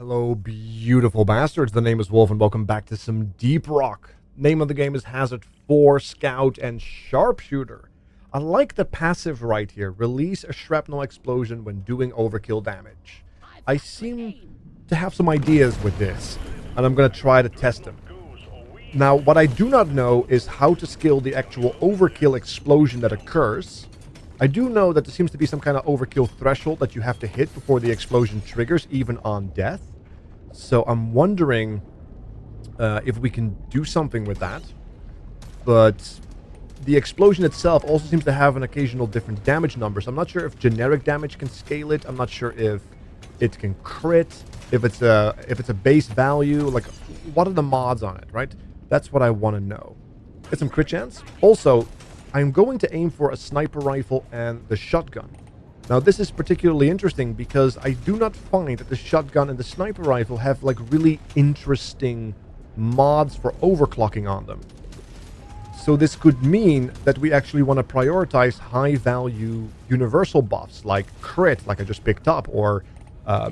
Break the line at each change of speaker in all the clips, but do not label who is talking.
Hello, beautiful bastards. The name is Wolf, and welcome back to some Deep Rock. Name of the game is Hazard 4, Scout, and Sharpshooter. I like the passive right here. Release a shrapnel explosion when doing overkill damage. I seem to have some ideas with this, and I'm going to try to test them. Now, what I do not know is how to scale the actual overkill explosion that occurs. I do know that there seems to be some kind of overkill threshold that you have to hit before the explosion triggers, even on death. So I'm wondering if we can do something with that. But the explosion itself also seems to have an occasional different damage number. So I'm not sure if generic damage can scale it. I'm not sure if it can crit, if it's a base value. Like, what are the mods on it, right? That's what I want to know. Get some crit chance. Also, I'm going to aim for a sniper rifle and the shotgun. Now, this is particularly interesting because I do not find that the shotgun and the sniper rifle have like really interesting mods for overclocking on them. So this could mean that we actually want to prioritize high value universal buffs like crit, like I just picked up, or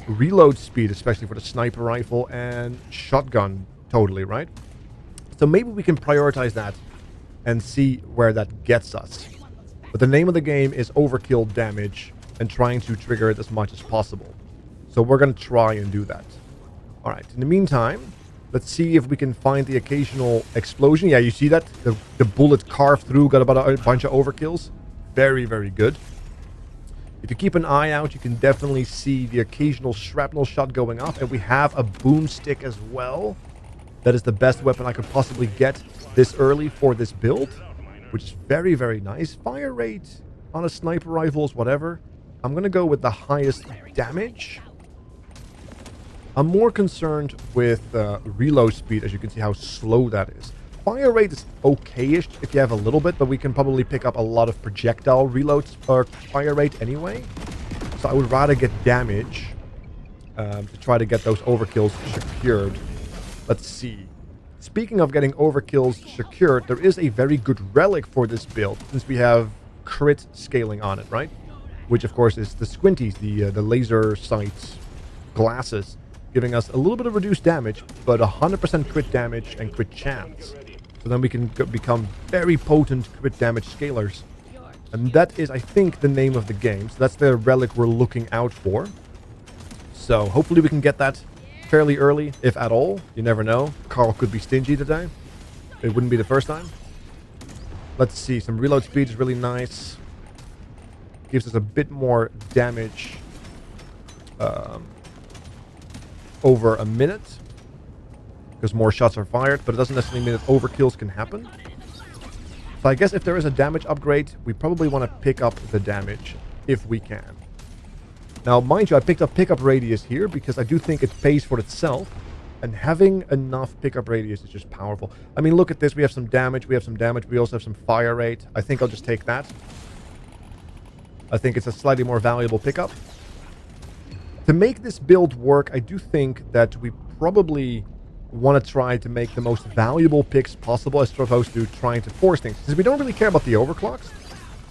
reload speed, especially for the sniper rifle, and shotgun, totally, right? So maybe we can prioritize that and see where that gets us. But the name of the game is overkill damage and trying to trigger it as much as possible. So we're going to try and do that. Alright, in the meantime, let's see if we can find the occasional explosion. Yeah, you see that? The bullet carved through, got about a bunch of overkills. Very, very good. If you keep an eye out, you can definitely see the occasional shrapnel shot going off. And we have a boomstick as well. That is the best weapon I could possibly get this early for this build, which is very, very nice. Fire rate on a sniper rifle is whatever. I'm going to go with the highest damage. I'm more concerned with reload speed, as you can see how slow that is. Fire rate is okay-ish if you have a little bit, but we can probably pick up a lot of projectile reloads or fire rate anyway. So I would rather get damage to try to get those overkills secured. Let's see. Speaking of getting overkills secured, there is a very good relic for this build, since we have crit scaling on it, right? Which, of course, is the squinties, the laser sight glasses, giving us a little bit of reduced damage, but 100% crit damage and crit chance. So then we can become very potent crit damage scalers. And that is, I think, the name of the game. So that's the relic we're looking out for. So hopefully we can get that fairly early, if at all. You never know. Carl could be stingy today. It wouldn't be the first time. Let's see. Some reload speed is really nice. Gives us a bit more damage over a minute, because more shots are fired, but it doesn't necessarily mean that overkills can happen. So I guess if there is a damage upgrade, we probably want to pick up the damage if we can. Now, mind you, I picked up pickup radius here because I do think it pays for itself, and having enough pickup radius is just powerful. I mean, look at this. We have some damage. We also have some fire rate. I think I'll just take that. I think it's a slightly more valuable pickup. To make this build work, I do think that we probably want to try to make the most valuable picks possible as opposed to trying to force things. Since we don't really care about the overclocks.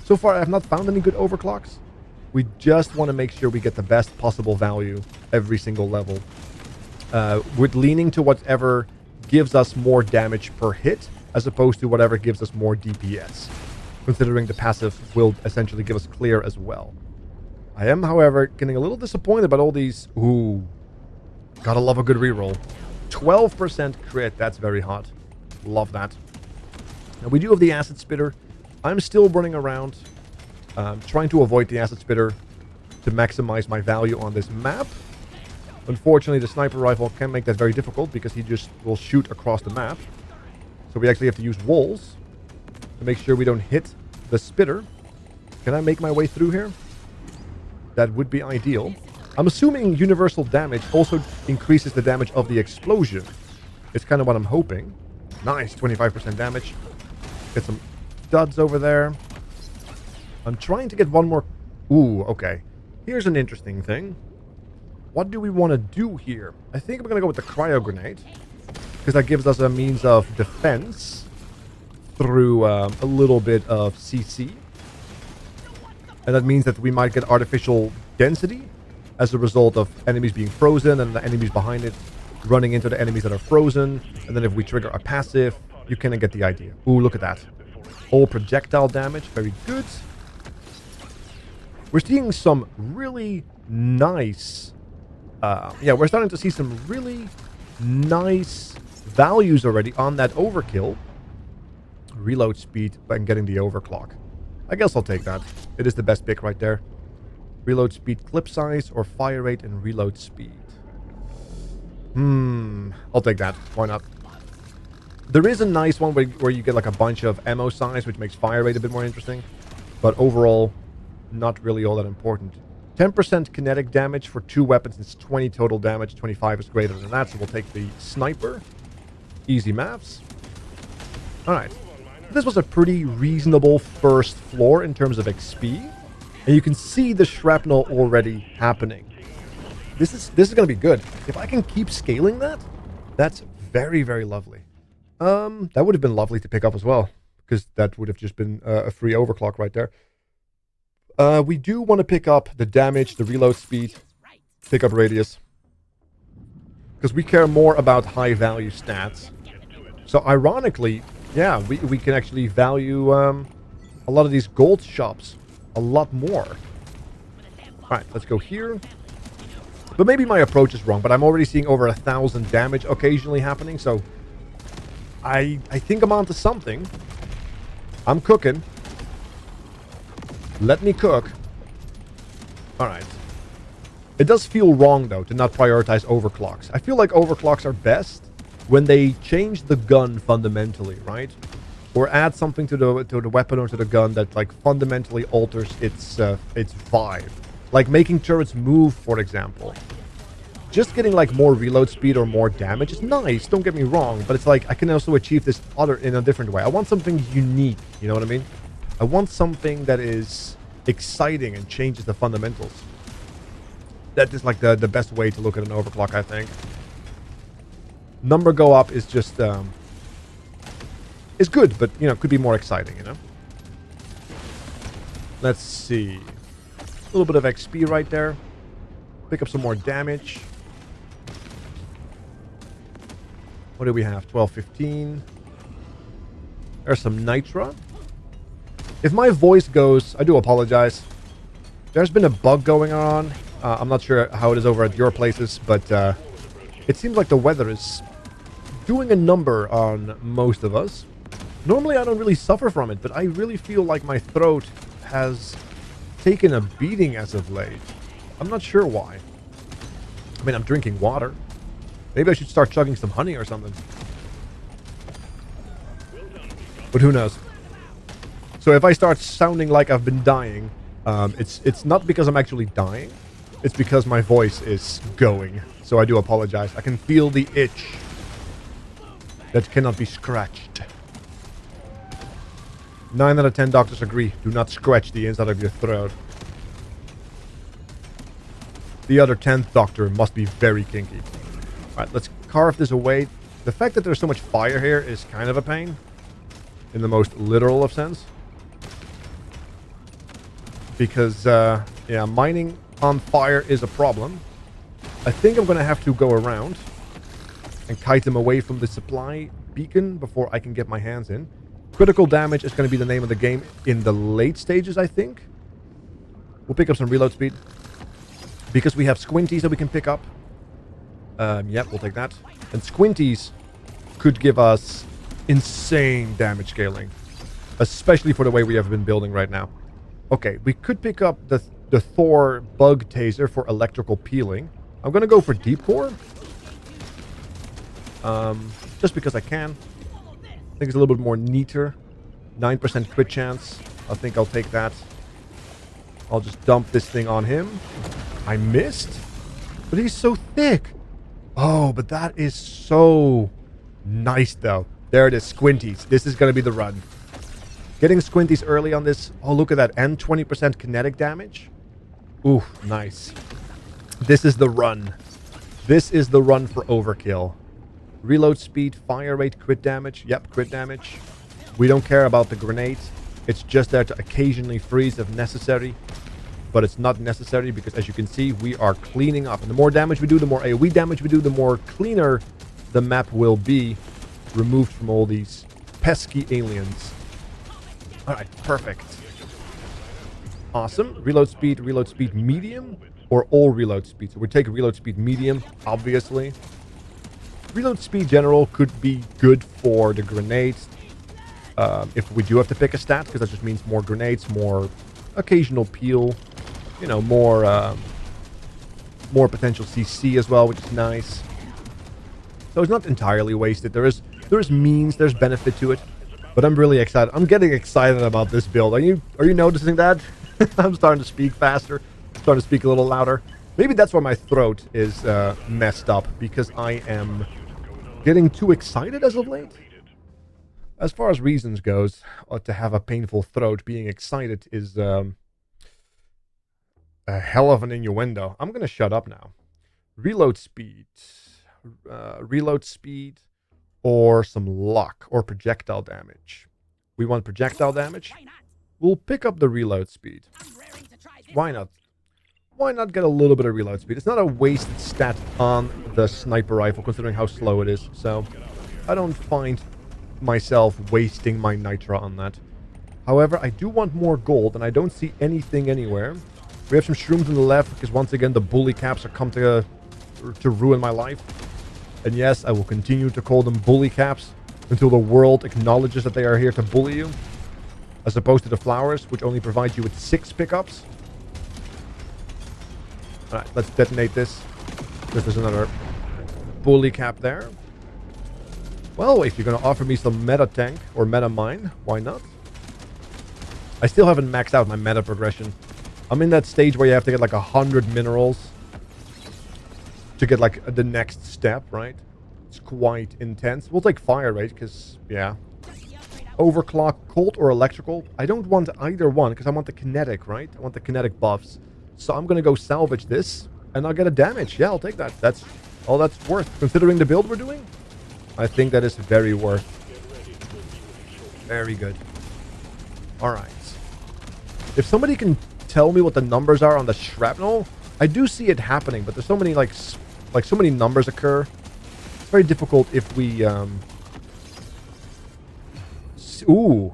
So far, I have not found any good overclocks. We just want to make sure we get the best possible value every single level. We're leaning to whatever gives us more damage per hit, as opposed to whatever gives us more DPS. Considering the passive will essentially give us clear as well. I am, however, getting a little disappointed about all these. Ooh. Gotta love a good reroll. 12% crit, that's very hot. Love that. Now, we do have the acid spitter. I'm still running around, trying to avoid the acid spitter to maximize my value on this map. Unfortunately, the sniper rifle can make that very difficult because he just will shoot across the map. So we actually have to use walls to make sure we don't hit the spitter. Can I make my way through here? That would be ideal. I'm assuming universal damage also increases the damage of the explosion. It's kind of what I'm hoping. Nice, 25% damage. Get some duds over there. I'm trying to get one more. Ooh, okay. Here's an interesting thing. What do we want to do here? I think we're going to go with the cryo grenade, because that gives us a means of defense through a little bit of CC. And that means that we might get artificial density as a result of enemies being frozen and the enemies behind it running into the enemies that are frozen. And then if we trigger a passive, you kind of get the idea. Ooh, look at that. All projectile damage. Very good. We're seeing some really nice... yeah, we're starting to see some really nice values already on that overkill. Reload speed and getting the overclock. I guess I'll take that. It is the best pick right there. Reload speed, clip size, or fire rate and reload speed. I'll take that. Why not? There is a nice one where you get like a bunch of ammo size, which makes fire rate a bit more interesting. But overall, not really all that important. 10% kinetic damage for 2 weapons. It's 20 total damage. 25 is greater than that, so we'll take the sniper. Easy maths. Alright. This was a pretty reasonable first floor in terms of XP. And you can see the shrapnel already happening. This is going to be good. If I can keep scaling that, that's very, very lovely. That would have been lovely to pick up as well, because that would have just been a free overclock right there. We do want to pick up the damage, the reload speed, pick up radius, because we care more about high value stats. So ironically, yeah, we can actually value a lot of these gold shops a lot more. Alright, let's go here. But maybe my approach is wrong, but I'm already seeing over 1,000 damage occasionally happening, so I think I'm onto something. I'm cooking. Let me cook. Alright. It does feel wrong, though, to not prioritize overclocks. I feel like overclocks are best when they change the gun fundamentally, right? Or add something to the weapon or to the gun that, like, fundamentally alters its vibe. Like making turrets move, for example. Just getting, like, more reload speed or more damage is nice, don't get me wrong. But it's like, I can also achieve this in a different way. I want something unique, you know what I mean? I want something that is exciting and changes the fundamentals. That is, like, the best way to look at an overclock, I think. Number go up is just, is good, but, you know, could be more exciting, you know? Let's see. A little bit of XP right there. Pick up some more damage. What do we have? 12, 15. There's some nitra. If my voice goes, I do apologize. There's been a bug going on. I'm not sure how it is over at your places, but it seems like the weather is doing a number on most of us. Normally I don't really suffer from it, but I really feel like my throat has taken a beating as of late. I'm not sure why. I mean, I'm drinking water. Maybe I should start chugging some honey or something. But who knows? So if I start sounding like I've been dying, it's not because I'm actually dying. It's because my voice is going. So I do apologize. I can feel the itch that cannot be scratched. 9 out of 10 doctors agree. Do not scratch the inside of your throat. The other 10th doctor must be very kinky. Alright, let's carve this away. The fact that there's so much fire here is kind of a pain. In the most literal of sense. Because, yeah, mining on fire is a problem. I think I'm going to have to go around and kite them away from the supply beacon before I can get my hands in. Critical damage is going to be the name of the game in the late stages, I think. We'll pick up some reload speed. Because we have squinties that we can pick up. Yep, we'll take that. And squinties could give us insane damage scaling. Especially for the way we have been building right now. Okay, we could pick up the Thor bug taser for electrical peeling. I'm going to go for deep core. Just because I can. I think it's a little bit more neater. 9% crit chance. I think I'll take that. I'll just dump this thing on him. I missed? But he's so thick. Oh, but that is so nice, though. There it is, squinties. This is going to be the run. Getting squinties early on this. Oh, look at that. And 20% kinetic damage. Ooh, nice. This is the run. This is the run for overkill. Reload speed, fire rate, crit damage. Yep, crit damage. We don't care about the grenade. It's just there to occasionally freeze if necessary. but it's not necessary because, as you can see, we are cleaning up. And the more damage we do, the more AoE damage we do, the more cleaner the map will be, removed from all these pesky aliens. Alright, perfect. Awesome. Reload speed medium, or all reload speed. So we take reload speed medium, obviously. Reload speed general could be good for the grenades. If we do have to pick a stat, because that just means more grenades, more occasional peel, you know, more potential CC as well, which is nice. So it's not entirely wasted. There is means, there's benefit to it, but I'm really excited. I'm getting excited about this build. Are you noticing that? I'm starting to speak faster, starting to speak a little louder. Maybe that's why my throat is messed up, because I am getting too excited as of late. As far as reasons goes, to have a painful throat, being excited is a hell of an innuendo. I'm going to shut up now. Reload speed, or some luck, or projectile damage. We want projectile damage. We'll pick up the reload speed. Why not? Why not get a little bit of reload speed? It's not a wasted stat on the sniper rifle, considering how slow it is. So I don't find myself wasting my nitra on that. However, I do want more gold, and I don't see anything anywhere. We have some shrooms on the left, because once again, the bully caps are come to ruin my life. And yes, I will continue to call them bully caps until the world acknowledges that they are here to bully you. As opposed to the flowers, which only provide you with 6 pickups. Alright, let's detonate this. There's another bully cap there. Well, if you're going to offer me some meta tank or meta mine, why not? I still haven't maxed out my meta progression. I'm in that stage where you have to get like 100 minerals to get like the next step, right? It's quite intense. We'll take fire rate because, yeah. Overclock, cold or electrical. I don't want either one because I want the kinetic, right? I want the kinetic buffs. So I'm going to go salvage this and I'll get a damage. Yeah, I'll take that. That's all that's worth. Considering the build we're doing, I think that is very worth. Very good. Alright. If somebody can tell me what the numbers are on the shrapnel, I do see it happening, but there's so many like so many numbers occur. It's very difficult if we ooh.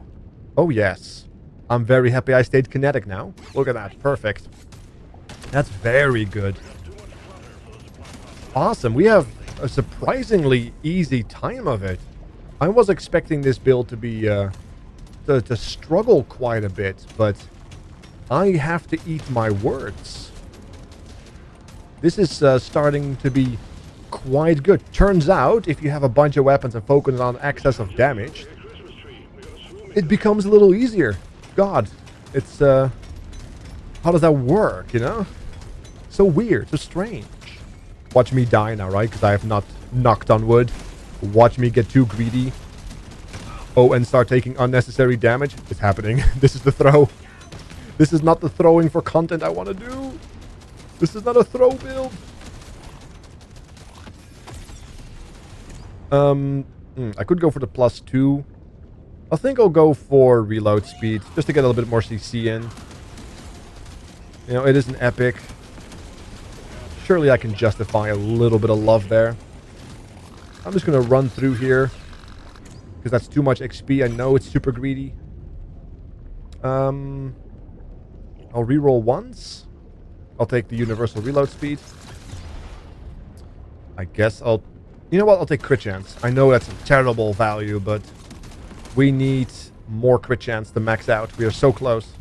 Oh yes. I'm very happy I stayed kinetic now. Look at that. Perfect. That's very good. Awesome. We have a surprisingly easy time of it. I was expecting this build to be to struggle quite a bit, but I have to eat my words. This is starting to be quite good. Turns out, if you have a bunch of weapons and focus on excess of damage, it becomes a little easier. God, it's how does that work, you know? So weird, so strange. Watch me die now, right? Because I have not knocked on wood. Watch me get too greedy. Oh, and start taking unnecessary damage. It's happening. This is the throw. This is not the throwing for content I want to do. This is not a throw build. I could go for the +2. I think I'll go for reload speed, just to get a little bit more CC in. You know, it is an epic. Surely I can justify a little bit of love there. I'm just going to run through here, because that's too much XP. I know it's super greedy. I'll reroll once. I'll take the universal reload speed. I guess I'll... You know what? I'll take crit chance. I know that's a terrible value, but we need more crit chance to max out. We are so close.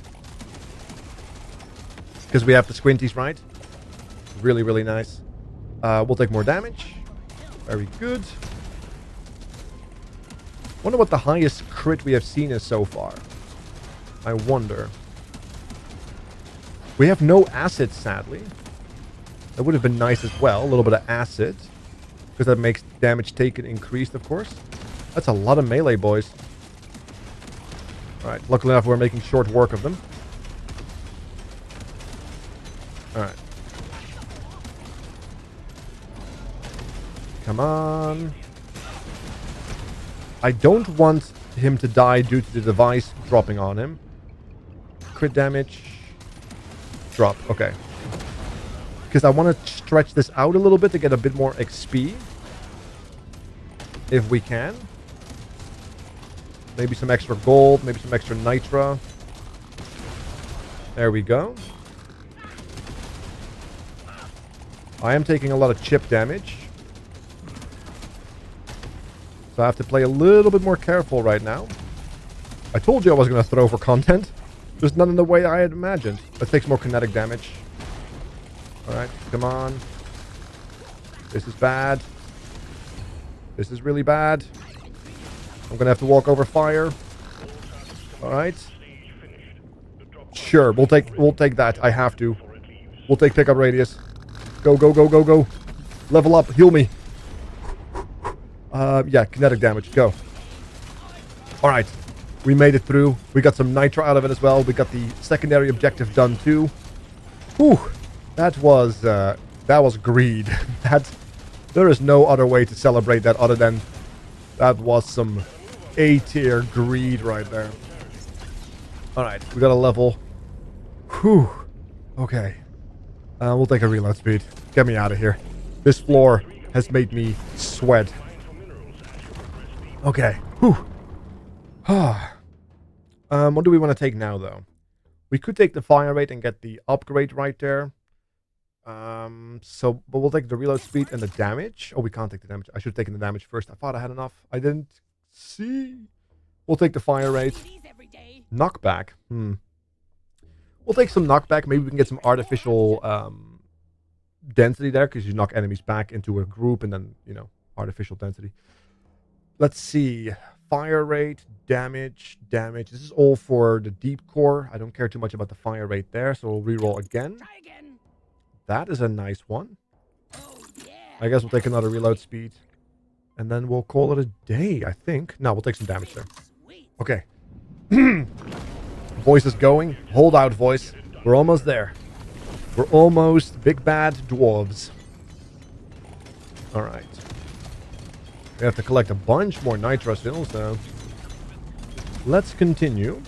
Because we have the squinties, right? Really, really nice. We'll take more damage. Very good. Wonder what the highest crit we have seen is so far. I wonder. We have no acid, sadly. That would have been nice as well. A little bit of acid. Because that makes damage taken increased, of course. That's a lot of melee, boys. Alright, luckily enough we're making short work of them. Alright. Come on. I don't want him to die due to the device dropping on him. Crit damage. drop. Okay. Because I want to stretch this out a little bit to get a bit more XP. If we can. Maybe some extra gold. Maybe some extra nitra. There we go. I am taking a lot of chip damage. So I have to play a little bit more careful right now. I told you I was going to throw for content. Just not in the way I had imagined. Let's take some more kinetic damage. Alright, come on. This is bad. This is really bad. I'm going to have to walk over fire. Alright. Sure, we'll take that. I have to. We'll take pickup radius. Go, go, go, go, go. Level up. Heal me. Yeah, kinetic damage. Go. Alright. We made it through. We got some nitro out of it as well. We got the secondary objective done too. Whew. That was greed. There is no other way to celebrate that other than that was some A-tier greed right there. Alright, we got a level. Whew. Okay. We'll take a reload speed. Get me out of here. This floor has made me sweat. Okay. Whew. What do we want to take now, though? We could take the fire rate and get the upgrade right there. But we'll take the reload speed and the damage. Oh, we can't take the damage. I should have taken the damage first. I thought I had enough. I didn't see. We'll take the fire rate. Knockback. We'll take some knockback. Maybe we can get some artificial density there, because you knock enemies back into a group and then, you know, artificial density. Let's see. Fire rate, damage. This is all for the deep core. I don't care too much about the fire rate there, so we'll reroll again. That is a nice one. I guess we'll take another reload speed. And then we'll call it a day, I think. No, we'll take some damage there. Okay. Voice is going. Hold out, voice. We're almost there. We're almost big bad dwarves. Alright. We have to collect a bunch more nitro still, so let's continue.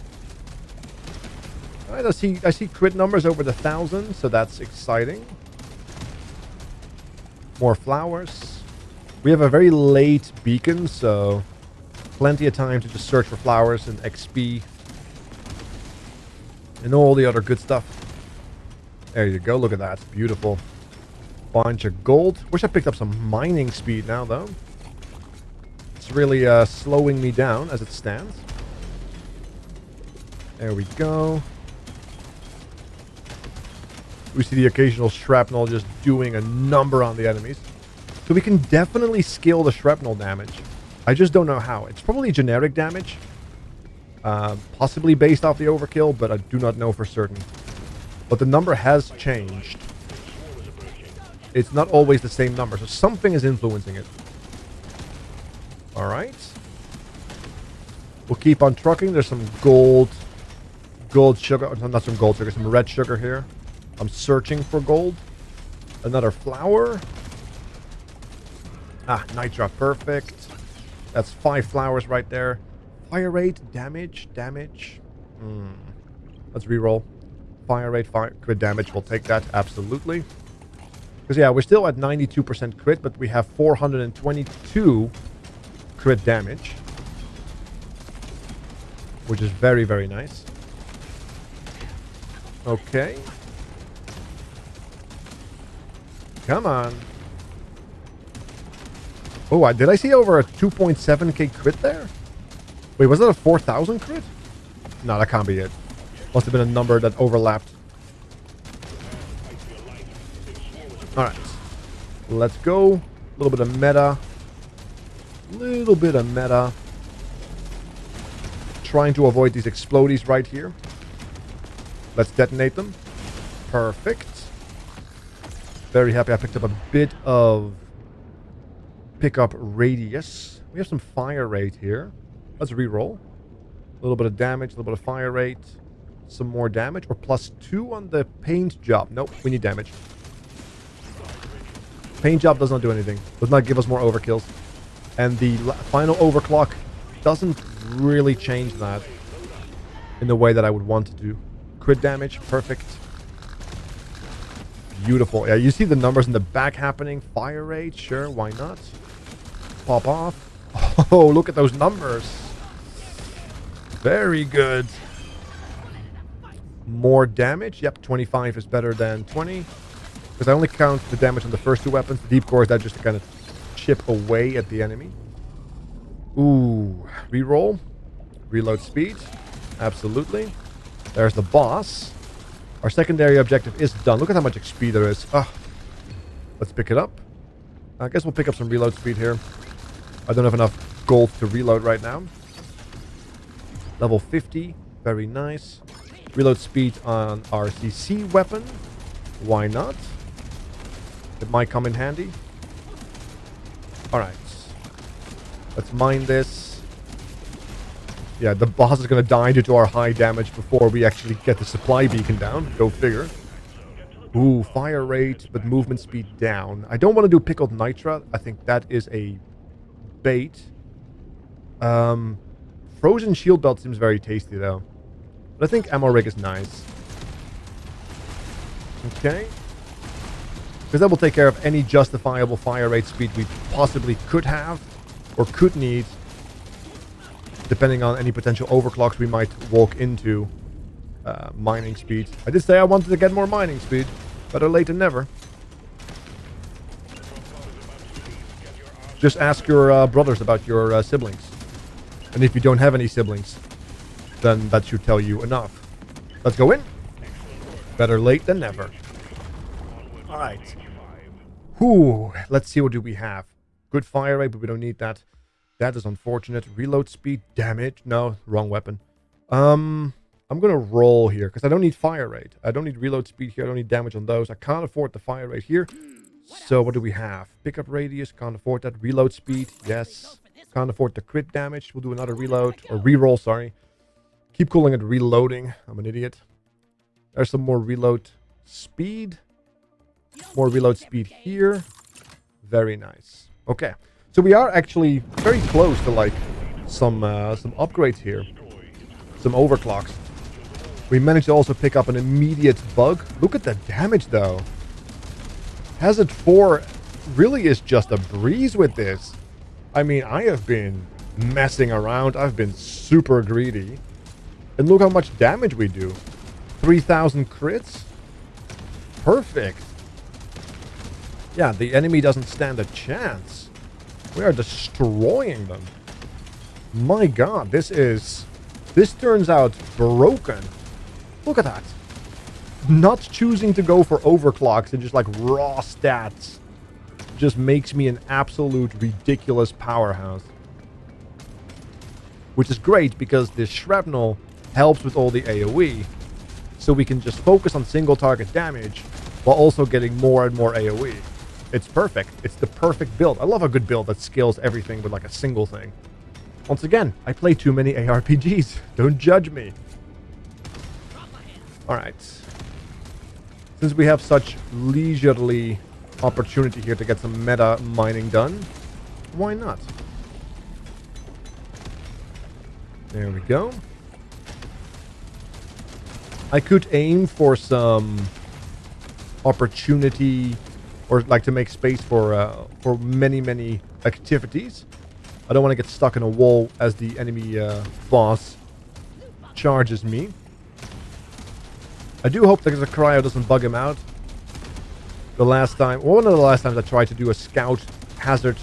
Alright, I see crit numbers over the 1,000, so that's exciting. More flowers. We have a very late beacon, so plenty of time to just search for flowers and XP and all the other good stuff. There you go, look at that. Beautiful. Bunch of gold. Wish I picked up some mining speed now, though. It's really slowing me down as it stands. There we go. We see the occasional shrapnel just doing a number on the enemies. So we can definitely scale the shrapnel damage. I just don't know how. It's probably generic damage. Possibly based off the overkill, but I do not know for certain. But the number has changed. It's not always the same number, so something is influencing it. Alright. We'll keep on trucking. There's some gold sugar. Not some gold sugar, some red sugar here. I'm searching for gold. Another flower. Ah, nitra, perfect. That's 5 flowers right there. Fire rate, damage. Let's reroll. Fire rate, crit damage. We'll take that, absolutely. Because, yeah, we're still at 92% crit, but we have 422 crit damage. Which is very, very nice. Okay. Come on. Oh, did I see over a 2.7k crit there? Wait, was that a 4,000 crit? No, that can't be it. Must have been a number that overlapped. Alright. Let's go. A little bit of meta. Trying to avoid these explodies right here. Let's detonate them. Perfect. Very happy I picked up a bit of pickup radius. We have some fire rate here. Let's reroll. A little bit of damage, a little bit of fire rate. Some more damage. Or +2 on the paint job. Nope, we need damage. Paint job does not do anything. Does not give us more overkills. And the final overclock doesn't really change that in the way that I would want to do. Crit damage, perfect. Beautiful. Yeah, you see the numbers in the back happening. Fire rate, sure, why not? Pop off. Oh, look at those numbers. Very good. More damage. Yep, 25 is better than 20. Because I only count the damage on the first two weapons. The deep core is that just to kind of chip away at the enemy. Ooh. Reroll. Reload speed. Absolutely. There's the boss. Our secondary objective is done. Look at how much XP there is. Let's pick it up. I guess we'll pick up some reload speed here. I don't have enough gold to reload right now. Level 50. Very nice. Reload speed on our CC weapon. Why not? It might come in handy. Alright. Let's mine this. Yeah, the boss is going to die due to our high damage before we actually get the supply beacon down. Go figure. Ooh, fire rate, but movement speed down. I don't want to do pickled nitra. I think that is a bait. Frozen shield belt seems very tasty, though. But I think ammo rig is nice. Okay. Because that will take care of any justifiable fire rate speed we possibly could have or could need, depending on any potential overclocks we might walk into. Mining speed. I did say I wanted to get more mining speed. Better late than never. Just ask your brothers about your siblings. And if you don't have any siblings, then that should tell you enough. Let's go in. Better late than never. Alright. Whew. Let's see what do we have. Good fire rate, but we don't need that. That is unfortunate. Reload speed, damage. No, wrong weapon. I'm gonna roll here, because I don't need fire rate. I don't need reload speed here. I don't need damage on those. I can't afford the fire rate here. So what do we have? Pickup radius, can't afford that. Reload speed, yes. Can't afford the crit damage. We'll do another reload, or reroll, sorry. Keep calling it reloading. I'm an idiot. There's some more reload speed. More reload speed here. Very nice. Okay. So we are actually very close to like some upgrades here. Some overclocks. We managed to also pick up an immediate bug. Look at the damage though. Hazard 4 really is just a breeze with this. I mean, I have been messing around. I've been super greedy. And look how much damage we do. 3,000 crits. Perfect. Yeah, the enemy doesn't stand a chance. We are destroying them. My god, this turns out broken. Look at that. Not choosing to go for overclocks and just like raw stats just makes me an absolute ridiculous powerhouse. Which is great because this shrapnel helps with all the AoE. So we can just focus on single target damage while also getting more and more AoE. It's perfect. It's the perfect build. I love a good build that scales everything with like a single thing. Once again, I play too many ARPGs. Don't judge me. Alright. Since we have such leisurely opportunity here to get some meta mining done, why not? There we go. I could aim for some opportunity, or like to make space for many activities. I don't want to get stuck in a wall as the enemy boss charges me. I do hope that the cryo doesn't bug him out. The last time, one of the last times I tried to do a scout hazard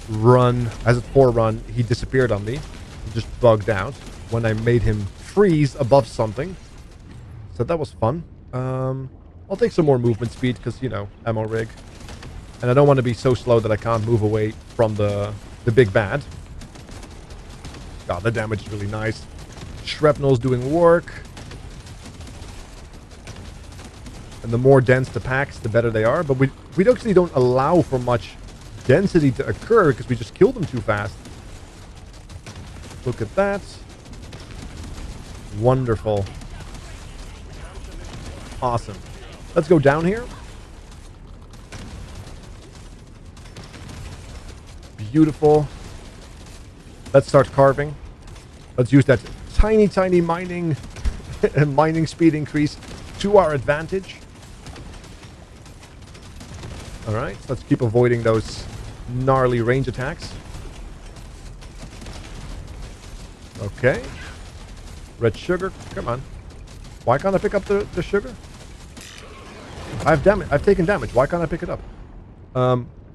4 run, he disappeared on me. He just bugged out when I made him freeze above something. So that was fun. I'll take some more movement speed because, you know, ammo rig. And I don't want to be so slow that I can't move away from the big bad. God, the damage is really nice. Shrapnel's doing work. And the more dense the packs, the better they are. But we actually don't allow for much density to occur because we just kill them too fast. Look at that. Wonderful. Awesome. Let's go down here. Beautiful. Let's start carving. Let's use that tiny mining mining speed increase to our advantage. Alright, let's keep avoiding those gnarly range attacks. Okay. Red sugar, come on. Why can't I pick up the sugar? I've taken damage. Why can't I pick it up?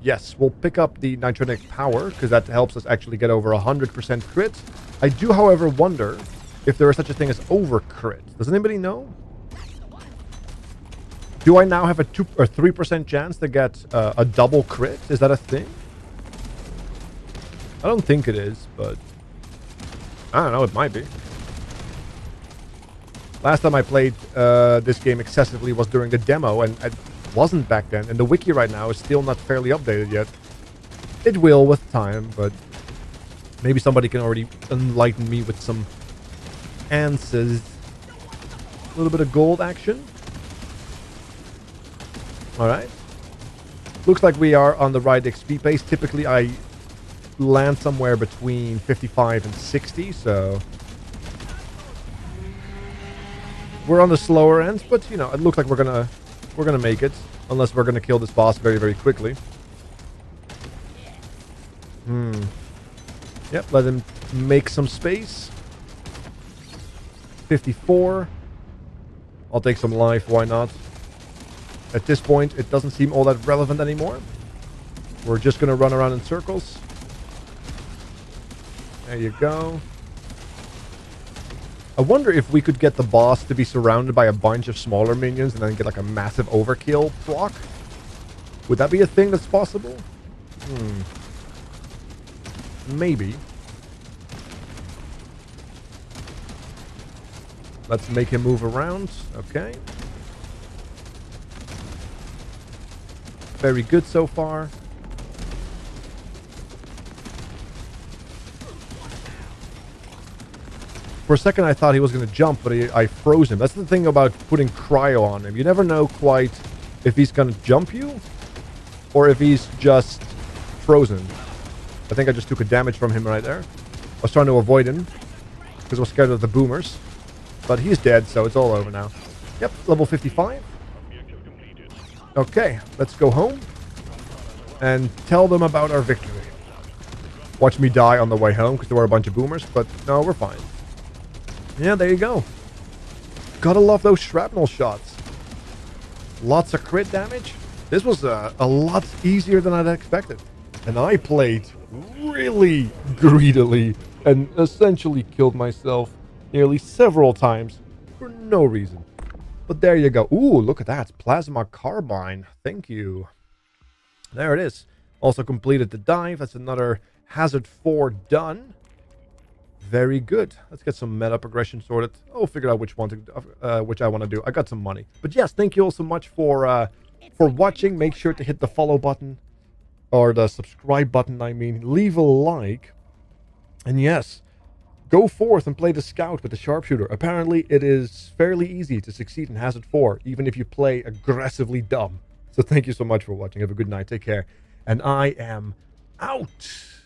Yes, we'll pick up the nitronic power, because that helps us actually get over 100% crit. I do, however, wonder if there is such a thing as over crit. Does anybody know? Do I now have a 2 or 3% chance to get a double crit? Is that a thing? I don't think it is, but I don't know, it might be. Last time I played this game excessively was during the demo, and it wasn't back then. And the wiki right now is still not fairly updated yet. It will with time, but maybe somebody can already enlighten me with some answers. A little bit of gold action. Alright. Looks like we are on the right XP pace. Typically I land somewhere between 55 and 60, so we're on the slower end, but you know, it looks like we're gonna make it, unless we're gonna kill this boss very, very quickly. Yep, let him make some space. 54. I'll take some life, why not? At this point, it doesn't seem all that relevant anymore. We're just gonna run around in circles. There you go. I wonder if we could get the boss to be surrounded by a bunch of smaller minions and then get like a massive overkill proc. Would that be a thing that's possible? Maybe. Let's make him move around. Okay. Very good so far. For a second I thought he was going to jump, but I froze him. That's the thing about putting cryo on him. You never know quite if he's going to jump you or if he's just frozen. I think I just took a damage from him right there. I was trying to avoid him because I was scared of the boomers. But he's dead, so it's all over now. Yep, level 55. Okay, let's go home and tell them about our victory. Watch me die on the way home because there were a bunch of boomers, but no, we're fine. Yeah, there you go. Gotta love those shrapnel shots. Lots of crit damage. This was a lot easier than I'd expected. And I played really greedily and essentially killed myself nearly several times for no reason. But there you go. Ooh, look at that. Plasma carbine. Thank you. There it is. Also completed the dive. That's another hazard 4 done. Very good. Let's get some meta progression sorted. I'll figure out which one to, which I want to do. I got some money. But yes, thank you all so much for watching. Make sure to hit the follow button. Or the subscribe button, I mean. Leave a like. And yes, go forth and play the scout with the sharpshooter. Apparently, it is fairly easy to succeed in Hazard 4, even if you play aggressively dumb. So thank you so much for watching. Have a good night. Take care. And I am out.